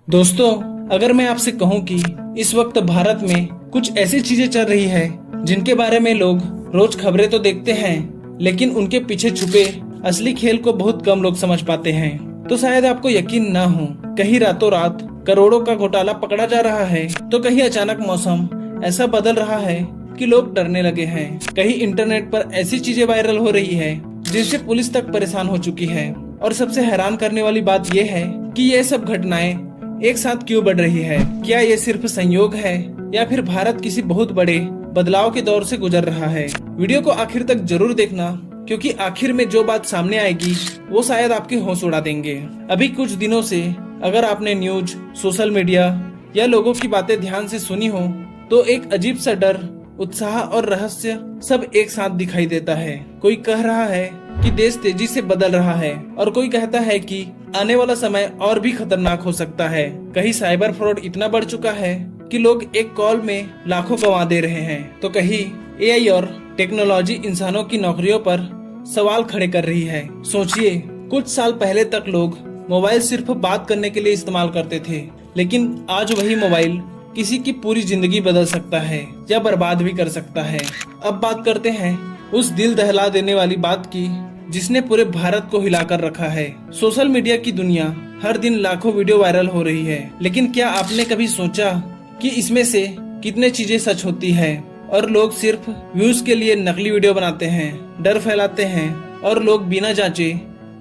दोस्तों, अगर मैं आपसे कहूं कि इस वक्त भारत में कुछ ऐसी चीजें चल रही है जिनके बारे में लोग रोज खबरें तो देखते हैं, लेकिन उनके पीछे छुपे असली खेल को बहुत कम लोग समझ पाते हैं, तो शायद आपको यकीन ना हो। कहीं रातों रात करोड़ों का घोटाला पकड़ा जा रहा है, तो कहीं अचानक मौसम ऐसा बदल रहा है कि लोग डरने लगे हैं। कहीं इंटरनेट पर ऐसी चीजें वायरल हो रही है जिससे पुलिस तक परेशान हो चुकी है। और सबसे हैरान करने वाली बात यह है कि ये सब घटनाएं एक साथ क्यों बढ़ रही है। क्या ये सिर्फ संयोग है या फिर भारत किसी बहुत बड़े बदलाव के दौर से गुजर रहा है। वीडियो को आखिर तक जरूर देखना, क्योंकि आखिर में जो बात सामने आएगी वो शायद आपके होश उड़ा देंगे। अभी कुछ दिनों से अगर आपने न्यूज, सोशल मीडिया या लोगों की बातें ध्यान से सुनी हो, तो एक अजीब सा डर, उत्साह और रहस्य सब एक साथ दिखाई देता है। कोई कह रहा है कि देश तेजी से बदल रहा है, और कोई कहता है कि आने वाला समय और भी खतरनाक हो सकता है। कहीं साइबर फ्रॉड इतना बढ़ चुका है कि लोग एक कॉल में लाखों गंवा दे रहे हैं, तो कहीं एआई और टेक्नोलॉजी इंसानों की नौकरियों पर सवाल खड़े कर रही है। सोचिए, कुछ साल पहले तक लोग मोबाइल सिर्फ बात करने के लिए इस्तेमाल करते थे, लेकिन आज वही मोबाइल किसी की पूरी जिंदगी बदल सकता है या बर्बाद भी कर सकता है। अब बात करते हैं उस दिल दहला देने वाली बात की जिसने पूरे भारत को हिलाकर रखा है। सोशल मीडिया की दुनिया, हर दिन लाखों वीडियो वायरल हो रही है, लेकिन क्या आपने कभी सोचा कि इसमें से कितने चीजें सच होती है और लोग सिर्फ व्यूज के लिए नकली वीडियो बनाते हैं, डर फैलाते हैं और लोग बिना जांचे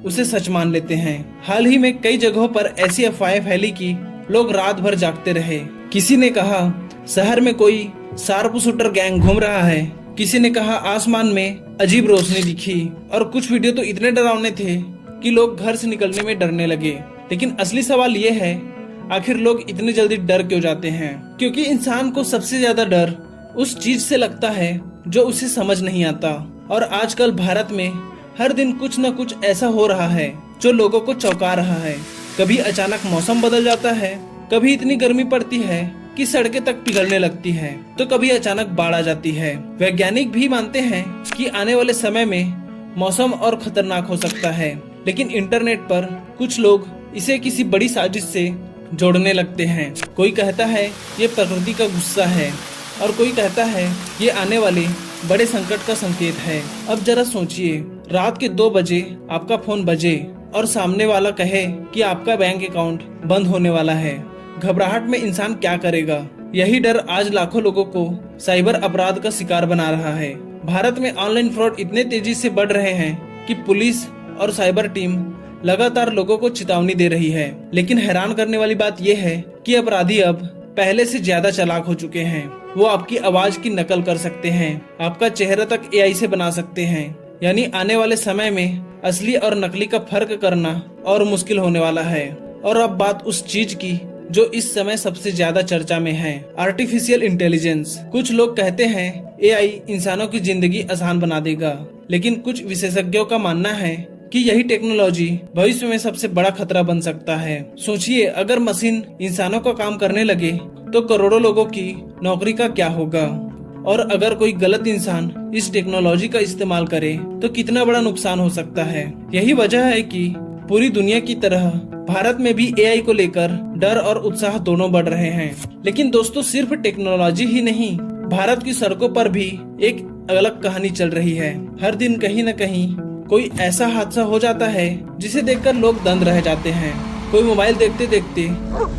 उसे सच मान लेते हैं। हाल ही में कई जगहों पर ऐसी अफवाहें फैली कि लोग रात भर जागते रहे। किसी ने कहा शहर में कोई शार्प शूटर गैंग घूम रहा है, किसी ने कहा आसमान में अजीब रोशनी दिखी, और कुछ वीडियो तो इतने डरावने थे कि लोग घर से निकलने में डरने लगे। लेकिन असली सवाल ये है, आखिर लोग इतने जल्दी डर क्यों जाते हैं? क्योंकि इंसान को सबसे ज्यादा डर उस चीज से लगता है जो उसे समझ नहीं आता। और आजकल भारत में हर दिन कुछ न कुछ ऐसा हो रहा है जो लोगों को चौंका रहा है। कभी अचानक मौसम बदल जाता है, कभी इतनी गर्मी पड़ती है कि सड़कें तक पिघलने लगती हैं, तो कभी अचानक बाढ़ आ जाती है। वैज्ञानिक भी मानते हैं कि आने वाले समय में मौसम और खतरनाक हो सकता है, लेकिन इंटरनेट पर कुछ लोग इसे किसी बड़ी साजिश से जोड़ने लगते हैं। कोई कहता है ये प्रकृति का गुस्सा है, और कोई कहता है ये आने वाले बड़े संकट का संकेत है। अब जरा सोचिए, रात के 2 बजे आपका फोन बजे और सामने वाला कहे कि आपका बैंक अकाउंट बंद होने वाला है। घबराहट में इंसान क्या करेगा? यही डर आज लाखों लोगों को साइबर अपराध का शिकार बना रहा है। भारत में ऑनलाइन फ्रॉड इतने तेजी से बढ़ रहे हैं कि पुलिस और साइबर टीम लगातार लोगों को चेतावनी दे रही है। लेकिन हैरान करने वाली बात यह है कि अपराधी अब पहले से ज्यादा चालाक हो चुके हैं। वो आपकी आवाज की नकल कर सकते हैं, आपका चेहरा तक एआई से बना सकते हैं। यानी आने वाले समय में असली और नकली का फर्क करना और मुश्किल होने वाला है। और अब बात उस चीज की जो इस समय सबसे ज्यादा चर्चा में है, आर्टिफिशियल इंटेलिजेंस। कुछ लोग कहते हैं एआई इंसानों की जिंदगी आसान बना देगा, लेकिन कुछ विशेषज्ञों का मानना है कि यही टेक्नोलॉजी भविष्य में सबसे बड़ा खतरा बन सकता है। सोचिए, अगर मशीन इंसानों का काम करने लगे तो करोड़ों लोगों की नौकरी का क्या होगा? और अगर कोई गलत इंसान इस टेक्नोलॉजी का इस्तेमाल करे तो कितना बड़ा नुकसान हो सकता है। यही वजह है कि पूरी दुनिया की तरह भारत में भी एआई को लेकर डर और उत्साह दोनों बढ़ रहे हैं। लेकिन दोस्तों, सिर्फ टेक्नोलॉजी ही नहीं, भारत की सड़कों पर भी एक अलग कहानी चल रही है। हर दिन कहीं न कहीं कोई ऐसा हादसा हो जाता है जिसे देखकर लोग दंग रह जाते हैं। कोई मोबाइल देखते देखते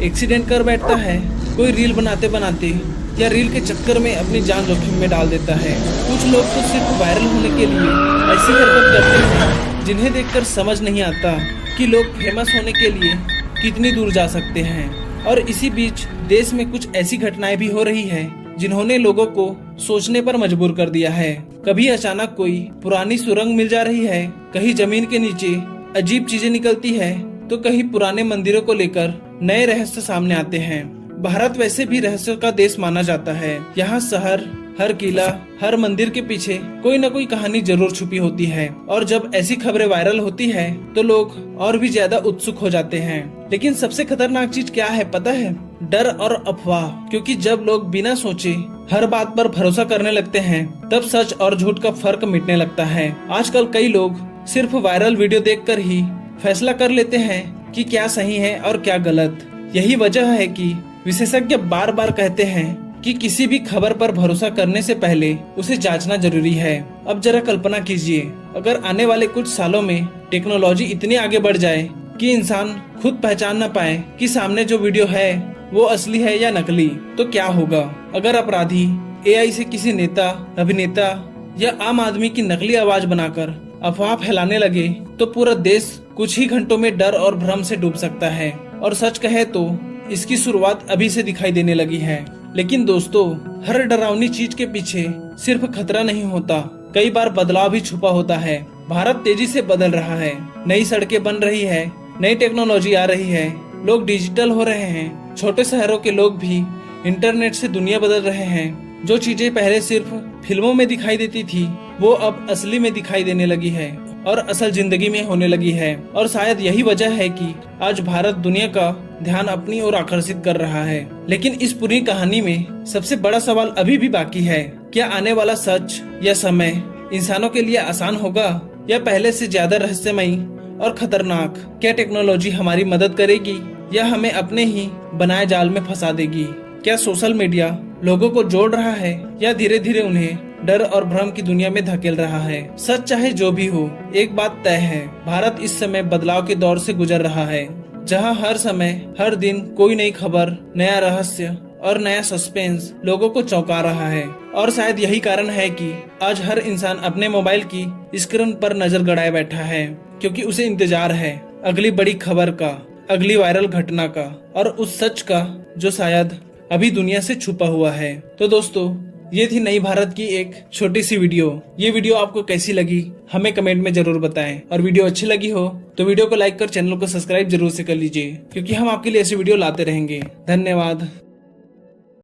एक्सीडेंट कर बैठता है, कोई रील बनाते बनाते या रील के चक्कर में अपनी जान जोखिम में डाल देता है। कुछ लोग तो सिर्फ वायरल होने के लिए ऐसी हरकत करते हैं जिन्हें देखकर समझ नहीं आता कि लोग फेमस होने के लिए कितनी दूर जा सकते हैं। और इसी बीच देश में कुछ ऐसी घटनाएं भी हो रही है जिन्होंने लोगों को सोचने पर मजबूर कर दिया है। कभी अचानक कोई पुरानी सुरंग मिल जा रही है, कहीं जमीन के नीचे अजीब चीजें निकलती है, तो कहीं पुराने मंदिरों को लेकर नए रहस्य सामने आते हैं। भारत वैसे भी रहस्यों का देश माना जाता है। यहाँ शहर, हर किला, हर मंदिर के पीछे कोई न कोई कहानी जरूर छुपी होती है। और जब ऐसी खबरें वायरल होती है तो लोग और भी ज्यादा उत्सुक हो जाते हैं। लेकिन सबसे खतरनाक चीज क्या है पता है? डर और अफवाह। क्योंकि जब लोग बिना सोचे हर बात पर भरोसा करने लगते हैं, तब सच और झूठ का फर्क मिटने लगता है। आजकल कई लोग सिर्फ वायरल वीडियो देखकर ही फैसला कर लेते हैं कि क्या सही है और क्या गलत। यही वजह है कि विशेषज्ञ बार बार कहते हैं कि किसी भी खबर पर भरोसा करने से पहले उसे जांचना जरूरी है। अब जरा कल्पना कीजिए, अगर आने वाले कुछ सालों में टेक्नोलॉजी इतनी आगे बढ़ जाए कि इंसान खुद पहचान न पाए कि सामने जो वीडियो है वो असली है या नकली, तो क्या होगा। अगर अपराधी एआई से किसी नेता, अभिनेता या आम आदमी की नकली आवाज बनाकर अफवाह फैलाने लगे तो पूरा देश कुछ ही घंटों में डर और भ्रम से डूब सकता है। और सच कहे तो इसकी शुरुआत अभी से दिखाई देने लगी है। लेकिन दोस्तों, हर डरावनी चीज के पीछे सिर्फ खतरा नहीं होता, कई बार बदलाव भी छुपा होता है। भारत तेजी से बदल रहा है, नई सड़कें बन रही है, नई टेक्नोलॉजी आ रही है, लोग डिजिटल हो रहे हैं, छोटे शहरों के लोग भी इंटरनेट से दुनिया बदल रहे हैं। जो चीजें पहले सिर्फ फिल्मों में दिखाई देती थी वो अब असली में दिखाई देने लगी है और असल जिंदगी में होने लगी है। और शायद यही वजह है कि आज भारत दुनिया का ध्यान अपनी ओर आकर्षित कर रहा है। लेकिन इस पूरी कहानी में सबसे बड़ा सवाल अभी भी बाकी है, क्या आने वाला सच या समय इंसानों के लिए आसान होगा या पहले से ज्यादा रहस्यमयी और खतरनाक। क्या टेक्नोलॉजी हमारी मदद करेगी या हमें अपने ही बनाए जाल में फंसा देगी। क्या सोशल मीडिया लोगों को जोड़ रहा है या धीरे धीरे उन्हें डर और भ्रम की दुनिया में धकेल रहा है। सच चाहे जो भी हो, एक बात तय है, भारत इस समय बदलाव के दौर से गुजर रहा है, जहां हर समय हर दिन कोई नई खबर, नया रहस्य और नया सस्पेंस लोगों को चौंका रहा है। और शायद यही कारण है कि आज हर इंसान अपने मोबाइल की स्क्रीन पर नजर गड़ाए बैठा है, क्योंकि उसे इंतजार है अगली बड़ी खबर का, अगली वायरल घटना का और उस सच का जो शायद अभी दुनिया से छुपा हुआ है। तो दोस्तों, ये थी नई भारत की एक छोटी सी वीडियो। ये वीडियो आपको कैसी लगी हमें कमेंट में जरूर बताएं। और वीडियो अच्छी लगी हो तो वीडियो को लाइक कर चैनल को सब्सक्राइब जरूर से कर लीजिए, क्योंकि हम आपके लिए ऐसी वीडियो लाते रहेंगे। धन्यवाद।